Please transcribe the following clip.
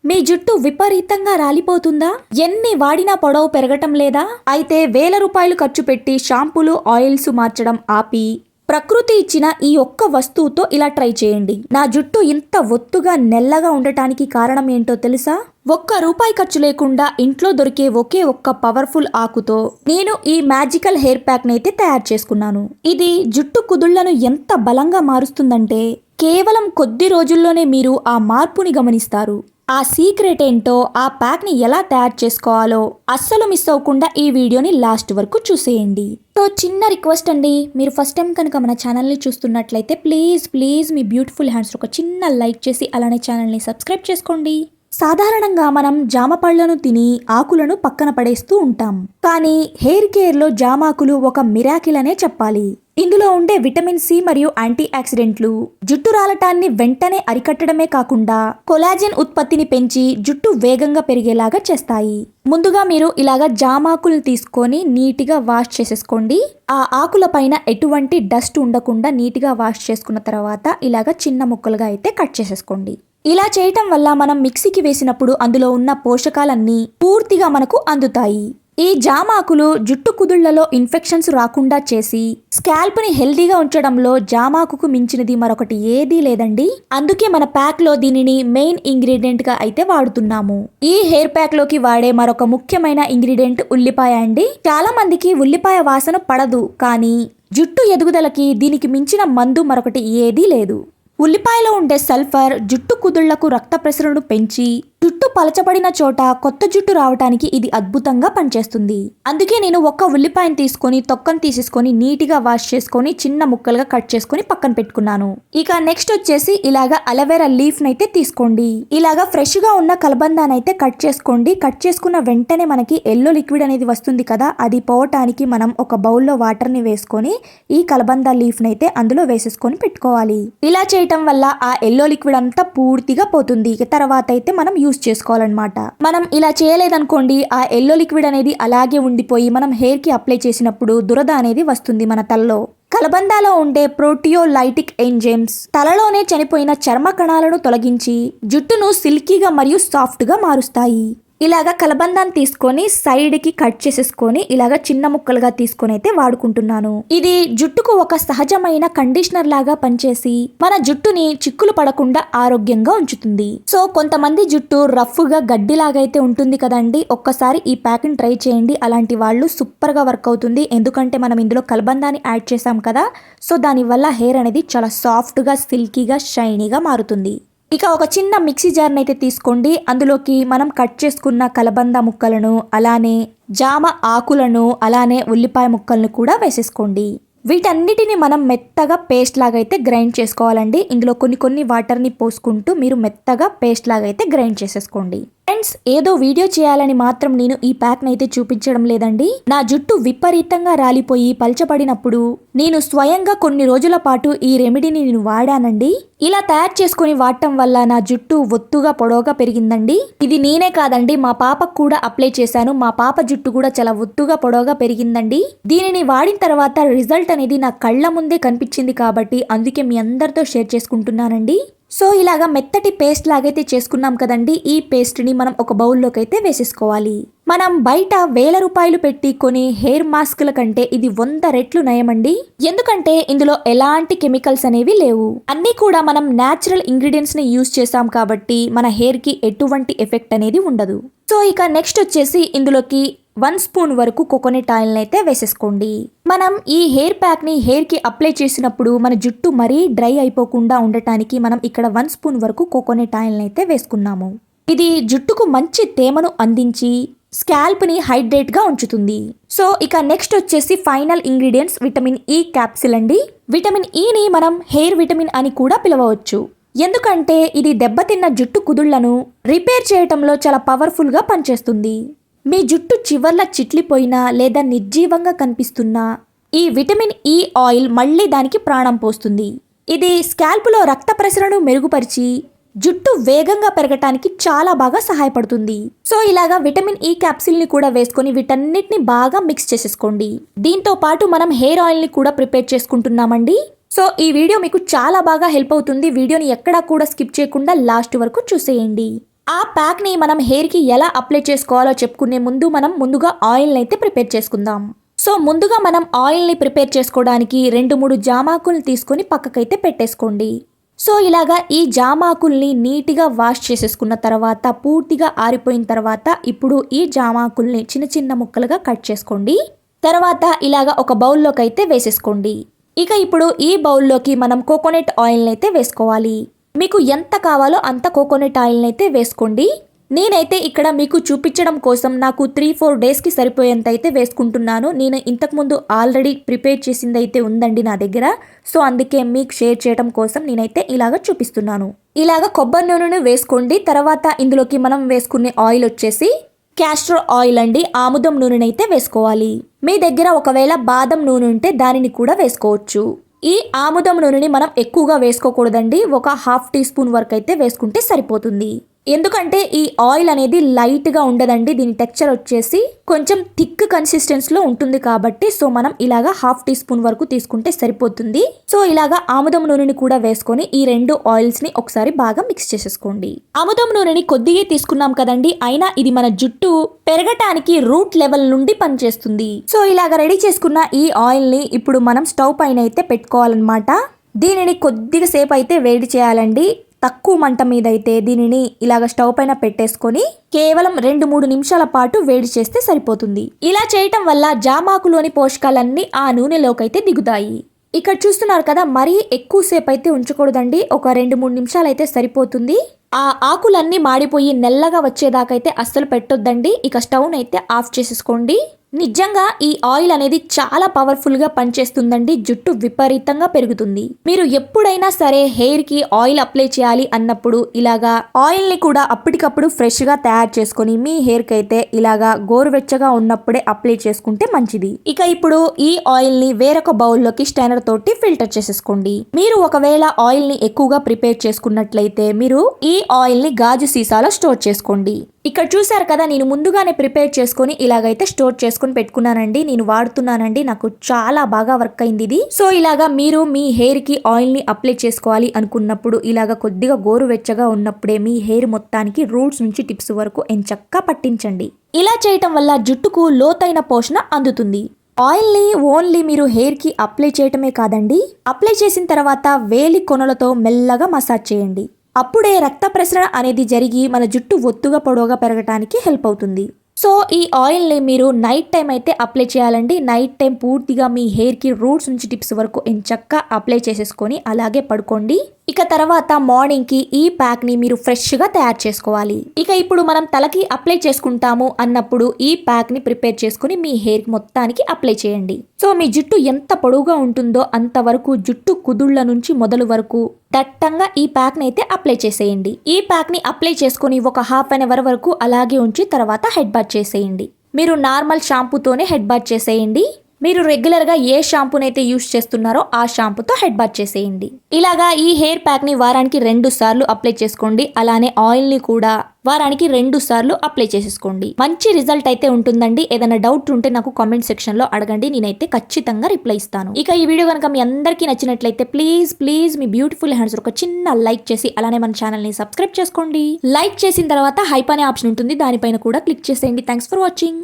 మీ జుట్టు విపరీతంగా రాలిపోతుందా? ఎన్ని వాడినా పొడవు పెరగటం లేదా? అయితే వేల రూపాయలు ఖర్చు పెట్టి షాంపూలు, ఆయిల్స్ మార్చడం ఆపి ప్రకృతి ఇచ్చిన ఈ ఒక్క వస్తువుతో ఇలా ట్రై చేయండి. నా జుట్టు ఇంత ఒత్తుగా నెల్లగా ఉండటానికి కారణం ఏంటో తెలుసా? ₹1 ఖర్చు లేకుండా ఇంట్లో దొరికే ఒకే ఒక్క పవర్ఫుల్ ఆకుతో నేను ఈ మ్యాజికల్ హెయిర్ ప్యాక్ నైతే తయారు చేసుకున్నాను. ఇది జుట్టు కుదుళ్లను ఎంత బలంగా మారుస్తుందంటే కేవలం కొద్ది రోజుల్లోనే మీరు ఆ మార్పుని గమనిస్తారు. ఆ సీక్రెట్ ఏంటో, ఆ ప్యాక్ని ఎలా తయారు చేసుకోవాలో అస్సలు మిస్ అవ్వకుండా ఈ వీడియోని లాస్ట్ వరకు చూసేయండి. సో చిన్న రిక్వెస్ట్ అండి, మీరు ఫస్ట్ టైం కనుక మన ఛానల్ని చూస్తున్నట్లయితే ప్లీజ్ మీ బ్యూటిఫుల్ హ్యాండ్స్ ఒక చిన్న లైక్ చేసి అలానే ఛానల్ని సబ్స్క్రైబ్ చేసుకోండి. సాధారణంగా మనం జామ పళ్లను తిని ఆకులను పక్కన పడేస్తూ ఉంటాం. కానీ హెయిర్ కేర్లో జామాకులు ఒక మిరాకిల్ అనే చెప్పాలి. ఇందులో ఉండే విటమిన్ సి మరియు యాంటీ ఆక్సిడెంట్లు జుట్టు రాలటాన్ని వెంటనే అరికట్టడమే కాకుండా కొలాజెన్ ఉత్పత్తిని పెంచి జుట్టు వేగంగా పెరిగేలాగా చేస్తాయి. ముందుగా మీరు ఇలాగా జామాకులు తీసుకొని నీట్గా వాష్ చేసేసుకోండి. ఆ ఆకుల పైన ఎటువంటి డస్ట్ ఉండకుండా నీట్గా వాష్ చేసుకున్న తర్వాత ఇలాగా చిన్న ముక్కలుగా అయితే కట్ చేసేసుకోండి. ఇలా చేయటం వల్ల మనం మిక్సీకి వేసినప్పుడు అందులో ఉన్న పోషకాలన్నీ పూర్తిగా మనకు అందుతాయి. ఈ జామాకులు జుట్టు కుదుళ్లలో ఇన్ఫెక్షన్స్ రాకుండా చేసి స్కాల్ప్ని హెల్దీగా ఉంచడంలో జామాకుకు మించినది మరొకటి ఏదీ లేదండి. అందుకే మన ప్యాక్ లో దీనిని మెయిన్ ఇంగ్రీడియంట్ గా అయితే వాడుతున్నాము. ఈ హెయిర్ ప్యాక్ లోకి వాడే మరొక ముఖ్యమైన ఇంగ్రీడియంట్ ఉల్లిపాయ అండి. చాలా మందికి ఉల్లిపాయ వాసన పడదు, కానీ జుట్టు ఎదుగుదలకి దీనికి మించిన మందు మరొకటి ఏదీ లేదు. ఉల్లిపాయలో ఉండే సల్ఫర్ జుట్టు కుదుళ్లకు రక్త ప్రసరణను పెంచి జుట్టు పలచబడిన చోట కొత్త జుట్టు రావడానికి ఇది అద్భుతంగా పనిచేస్తుంది. అందుకే నేను ఒక్క ఉల్లిపాయను తీసుకొని తొక్కను తీసేసుకొని నీట్గా వాష్ చేసుకొని చిన్న ముక్కలుగా కట్ చేసుకొని పక్కన పెట్టుకున్నాను. ఇక నెక్స్ట్ వచ్చేసి ఇలాగా అలోవెరా లీఫ్ నైతే తీసుకోండి. ఇలాగా ఫ్రెష్ గా ఉన్న కలబందానైతే కట్ చేసుకోండి. కట్ చేసుకున్న వెంటనే మనకి ఎల్లో లిక్విడ్ అనేది వస్తుంది కదా, అది పోవటానికి మనం ఒక బౌల్లో వాటర్ ని వేసుకొని ఈ కలబందా లీఫ్ నైతే అందులో వేసేసుకొని పెట్టుకోవాలి. ఇలా చేయటం వల్ల ఆ ఎల్లో లిక్విడ్ అంతా పూర్తిగా పోతుంది. తర్వాత అయితే మనం యూస్ చేసుకోవాలన్నమాట. మనం ఇలా చేయలేదనుకోండి, ఆ ఎల్లో లిక్విడ్ అనేది అలాగే ఉండిపోయి మనం హెయిర్ కి అప్లై చేసినప్పుడు దురద అనేది వస్తుంది మన తలలో. కలబందాలో ఉండే ప్రోటియోలైటిక్ ఎంజైమ్స్ తలలోనే చనిపోయిన చర్మ కణాలను తొలగించి జుట్టును సిల్కీగా మరియు సాఫ్ట్ గా మారుస్తాయి. ఇలాగా కలబందాన్ని తీసుకొని సైడ్ కి కట్ చేసేసుకొని ఇలాగా చిన్న ముక్కలుగా తీసుకొని అయితే వాడుకుంటున్నాను. ఇది జుట్టుకు ఒక సహజమైన కండిషనర్ లాగా పనిచేసి మన జుట్టుని చిక్కులు పడకుండా ఆరోగ్యంగా ఉంచుతుంది. సో కొంతమంది జుట్టు రఫ్ గా గడ్డిలాగా అయితే ఉంటుంది కదండి, ఒక్కసారి ఈ ప్యాక్ ని ట్రై చేయండి. అలాంటి వాళ్ళు సూపర్ గా వర్క్ అవుతుంది. ఎందుకంటే మనం ఇందులో కలబందాన్ని యాడ్ చేసాం కదా, సో దాని వల్ల హెయిర్ అనేది చాలా సాఫ్ట్ గా సిల్కీగా షైనీగా మారుతుంది. ఇక ఒక చిన్న మిక్సీ జార్ని అయితే తీసుకోండి. అందులోకి మనం కట్ చేసుకున్న కలబంద ముక్కలను, అలానే జామ ఆకులను, అలానే ఉల్లిపాయ ముక్కలను కూడా వేసేసుకోండి. వీటన్నిటిని మనం మెత్తగా పేస్ట్ లాగా అయితే గ్రైండ్ చేసుకోవాలండి. ఇందులో కొన్ని వాటర్ని పోసుకుంటూ మీరు మెత్తగా పేస్ట్ లాగా అయితే గ్రైండ్ చేసేసుకోండి. ఫ్రెండ్స్, ఏదో వీడియో చేయాలని మాత్రం నేను ఈ ప్యాక్ నైతే చూపించడం లేదండి. నా జుట్టు విపరీతంగా రాలిపోయి పల్చబడినప్పుడు నేను స్వయంగా కొన్ని రోజుల పాటు ఈ రెమెడీని నేను వాడానండి. ఇలా తయారు చేసుకుని వాడటం వల్ల నా జుట్టు ఒత్తుగా పొడవుగా పెరిగిందండి. ఇది నేనే కాదండి, మా పాపకు కూడా అప్లై చేశాను. మా పాప జుట్టు కూడా చాలా ఒత్తుగా పొడవుగా పెరిగిందండి. దీనిని వాడిన తర్వాత రిజల్ట్ అనేది నా కళ్ళ ముందే కనిపించింది కాబట్టి అందుకే మీ అందరితో షేర్ చేసుకుంటున్నానండి. సో ఇలాగా మెత్తటి పేస్ట్ లాగైతే చేసుకున్నాం కదండి, ఈ పేస్ట్ ని మనం ఒక బౌల్లోకి అయితే వేసేసుకోవాలి. మనం బయట వేల రూపాయలు పెట్టి కొని హెయిర్ మాస్కుల కంటే ఇది 100 రెట్లు నయమండి. ఎందుకంటే ఇందులో ఎలాంటి కెమికల్స్ అనేవి లేవు. అన్ని కూడా మనం న్యాచురల్ ఇంగ్రీడియంట్స్ ని యూజ్ చేసాం కాబట్టి మన హెయిర్ కి ఎటువంటి ఎఫెక్ట్ అనేది ఉండదు. సో ఇక నెక్స్ట్ వచ్చేసి ఇందులోకి 1 స్పూన్ వరకు కోకోనట్ ఆయిల్ అయితే వేసేసుకోండి. మనం ఈ హెయిర్ ప్యాక్ ని హెయిర్ కి అప్లై చేసినప్పుడు మన జుట్టు మరీ డ్రై అయిపోకుండా ఉండటానికి మనం ఇక్కడ 1 స్పూన్ వరకు కోకోనట్ ఆయిల్ అయితే వేసుకున్నాము. ఇది జుట్టుకు మంచి తేమను అందించి స్కాల్ప్ ని హైడ్రేట్ గా ఉంచుతుంది. సో ఇక నెక్స్ట్ వచ్చేసి final ingredients vitamin E capsule అండి. విటమిన్ ఈ ని మనం హెయిర్ విటమిన్ అని కూడా పిలవవచ్చు. ఎందుకంటే ఇది దెబ్బతిన్న జుట్టు కుదుళ్లను రిపేర్ చేయటంలో చాలా పవర్ఫుల్ గా పనిచేస్తుంది. మీ జుట్టు చివర్ల చిట్లిపోయినా లేదా నిర్జీవంగా కనిపిస్తున్నా ఈ విటమిన్ ఈ ఆయిల్ మళ్ళీ దానికి ప్రాణం పోస్తుంది. ఇది స్కాల్ప్లో రక్త ప్రసరణను మెరుగుపరిచి జుట్టు వేగంగా పెరగటానికి చాలా బాగా సహాయపడుతుంది. సో ఇలాగా విటమిన్ ఈ క్యాప్సిల్ ని కూడా వేసుకొని వీటన్నిటిని బాగా మిక్స్ చేసేసుకోండి. దీంతో పాటు మనం హెయిర్ ఆయిల్ ని కూడా ప్రిపేర్ చేసుకుంటున్నామండి. సో ఈ వీడియో మీకు చాలా బాగా హెల్ప్ అవుతుంది. వీడియోని ఎక్కడా కూడా స్కిప్ చేయకుండా లాస్ట్ వరకు చూసేయండి. ఆ ప్యాక్ని మనం హెయిర్కి ఎలా అప్లై చేసుకోవాలో చెప్పుకునే ముందు మనం ముందుగా ఆయిల్ని అయితే ప్రిపేర్ చేసుకుందాం. సో ముందుగా మనం ఆయిల్ని ప్రిపేర్ చేసుకోవడానికి 2-3 జామాకుల్ని తీసుకొని పక్కకైతే పెట్టేసుకోండి. సో ఇలాగా ఈ జామాకుల్ని నీట్గా వాష్ చేసేసుకున్న తర్వాత పూర్తిగా ఆరిపోయిన తర్వాత ఇప్పుడు ఈ జామాకుల్ని చిన్న చిన్న ముక్కలుగా కట్ చేసుకోండి. తర్వాత ఇలాగా ఒక బౌల్లోకి అయితే వేసేసుకోండి. ఇక ఇప్పుడు ఈ బౌల్లోకి మనం కోకోనట్ ఆయిల్ని అయితే వేసుకోవాలి. మీకు ఎంత కావాలో అంత కోకోనట్ ఆయిల్ని అయితే వేసుకోండి. నేనైతే ఇక్కడ మీకు చూపించడం కోసం నాకు 3-4 డేస్కి సరిపోయేంత అయితే వేసుకుంటున్నాను. నేను ఇంతకుముందు ఆల్రెడీ ప్రిపేర్ చేసింది అయితే ఉందండి నా దగ్గర. సో అందుకే మీకు షేర్ చేయడం కోసం నేనైతే ఇలాగ చూపిస్తున్నాను. ఇలాగ కొబ్బరి నూనెను వేసుకోండి. తర్వాత ఇందులోకి మనం వేసుకునే ఆయిల్ వచ్చేసి క్యాస్టర్ ఆయిల్ అండి. ఆముదం నూనెనైతే వేసుకోవాలి. మీ దగ్గర ఒకవేళ బాదం నూనె ఉంటే దానిని కూడా వేసుకోవచ్చు. ఈ ఆముదం నూనెని మనం ఎక్కువగా వేసుకోకూడదండి. ఒక 1/2 టీ స్పూన్ వరకు అయితే వేసుకుంటే సరిపోతుంది. ఎందుకంటే ఈ ఆయిల్ అనేది లైట్గా ఉండదండి. దీని టెక్స్చర్ వచ్చేసి కొంచెం థిక్ కన్సిస్టెన్సీలో ఉంటుంది కాబట్టి సో మనం ఇలాగా 1/2 టీ స్పూన్ వరకు తీసుకుంటే సరిపోతుంది. సో ఇలాగా ఆముదం నూనెని కూడా వేసుకొని ఈ 2 ఆయిల్స్ని ఒకసారి బాగా మిక్స్ చేసేసుకోండి. ఆముదం నూనెని కొద్దిగా తీసుకున్నాం కదండి, అయినా ఇది మన జుట్టు పెరగటానికి రూట్ లెవెల్ నుండి పనిచేస్తుంది. సో ఇలాగ రెడీ చేసుకున్న ఈ ఆయిల్ని ఇప్పుడు మనం స్టవ్ పైన అయితే పెట్టుకోవాలన్నమాట. దీనిని కొద్దిగా సేపు అయితే వేడి చేయాలండి. తక్కువ మంట మీద అయితే దీనిని ఇలాగ స్టవ్ పైన పెట్టేసుకొని కేవలం 2-3 నిమిషాల పాటు వేడి చేస్తే సరిపోతుంది. ఇలా చేయటం వల్ల జామాకులోని పోషకాలన్నీ ఆ నూనెలోకి అయితే దిగుతాయి. ఇక్కడ చూస్తున్నారు కదా, మరీ ఎక్కువసేపు అయితే ఉంచకూడదండి. ఒక 2-3 నిమిషాలు అయితే సరిపోతుంది. ఆ ఆకులన్నీ మాడిపోయి నెల్లగా వచ్చేదాకైతే అస్సలు పెట్టొద్దండి. ఇక స్టవ్ని అయితే ఆఫ్ చేసేసుకోండి. నిజంగా ఈ ఆయిల్ అనేది చాలా పవర్ఫుల్ గా పనిచేస్తుందండి. జుట్టు విపరీతంగా పెరుగుతుంది. మీరు ఎప్పుడైనా సరే హెయిర్ కి ఆయిల్ అప్లై చేయాలి అన్నప్పుడు ఇలాగా ఆయిల్ ని కూడా అప్పటికప్పుడు ఫ్రెష్ గా తయారు చేసుకొని మీ హెయిర్ కి అయితే ఇలాగా గోరువెచ్చగా ఉన్నప్పుడే అప్లై చేసుకుంటే మంచిది. ఇక ఇప్పుడు ఈ ఆయిల్ ని వేరొక బౌల్లోకి స్టైనర్ తోటి ఫిల్టర్ చేసేసుకోండి. మీరు ఒకవేళ ఆయిల్ ని ఎక్కువగా ప్రిపేర్ చేసుకున్నట్లయితే మీరు ఈ ఆయిల్ ని గాజు సీసాలో స్టోర్ చేసుకోండి. ఇక్కడ చూసారు కదా, నేను ముందుగానే ప్రిపేర్ చేసుకొని ఇలాగైతే స్టోర్ చేసుకొని పెట్టుకున్నానండి. నేను వాడుతున్నానండి. నాకు చాలా బాగా వర్క్ అయింది ఇది. సో ఇలాగా మీరు మీ హెయిర్ కి ఆయిల్ ని అప్లై చేసుకోవాలి అనుకున్నప్పుడు ఇలాగా కొద్దిగా గోరువెచ్చగా ఉన్నప్పుడే మీ హెయిర్ మొత్తానికి రూట్స్ నుంచి టిప్స్ వరకు ఎంచక్కా పట్టించండి. ఇలా చేయటం వల్ల జుట్టుకు లోతైన పోషణ అందుతుంది. ఆయిల్ ని ఓన్లీ మీరు హెయిర్ కి అప్లై చేయటమే కాదండి, అప్లై చేసిన తర్వాత వేలి కొనలతో మెల్లగా మసాజ్ చేయండి. అప్పుడే రక్త ప్రసరణ అనేది జరిగి మన జుట్టు ఒత్తుగా పొడవుగా పెరగటానికి హెల్ప్ అవుతుంది. సో ఈ ఆయిల్ని మీరు నైట్ టైం అయితే అప్లై చేయాలండి. నైట్ టైం పూర్తిగా మీ హెయిర్కి రూట్స్ నుంచి టిప్స్ వరకు ఎంచక్కా అప్లై చేసేసుకొని అలాగే పడుకోండి. ఇక తర్వాత మార్నింగ్కి ఈ ప్యాక్ని మీరు ఫ్రెష్గా తయారు చేసుకోవాలి. ఇక ఇప్పుడు మనం తలకి అప్లై చేసుకుంటాము అన్నప్పుడు ఈ ప్యాక్ని ప్రిపేర్ చేసుకుని మీ హెయిర్ మొత్తానికి అప్లై చేయండి. సో మీ జుట్టు ఎంత పొడవుగా ఉంటుందో అంతవరకు జుట్టు కుదుళ్ల నుంచి మొదలు వరకు దట్టంగా ఈ ప్యాక్ని అయితే అప్లై చేసేయండి. ఈ ప్యాక్ని అప్లై చేసుకుని ఒక 1/2 అవర్ వరకు అలాగే ఉంచి తర్వాత హెడ్ బాత్ చేసేయండి. మీరు నార్మల్ షాంపూతోనే హెడ్ బాత్ చేసేయండి. మీరు రెగ్యులర్గా ఏ షాంపూనైతే యూస్ చేస్తున్నారో ఆ షాంపూతో హెడ్ బాత్ చేసేయండి. ఇలాగా ఈ హెయిర్ ప్యాక్ని వారానికి 2 సార్లు అప్లై చేసుకోండి. అలానే ఆయిల్ని కూడా వారానికి 2 సార్లు అప్లై చేసేసుకోండి. మంచి రిజల్ట్ అయితే ఉంటుందండి. ఏదైనా డౌట్ ఉంటే నాకు కామెంట్ సెక్షన్లో అడగండి. నేనైతే ఖచ్చితంగా రిప్లై ఇస్తాను. ఇక ఈ వీడియో కనుక మీ అందరికీ నచ్చినట్లయితే ప్లీజ్ మీ బ్యూటిఫుల్ హ్యాండ్స్ ఒక చిన్న లైక్ చేసి అలానే మన ఛానల్ని సబ్స్క్రైబ్ చేసుకోండి. లైక్ చేసిన తర్వాత హైప్ అనే ఆప్షన్ ఉంటుంది, దానిపైన కూడా క్లిక్ చేసేయండి. Thanks for watching.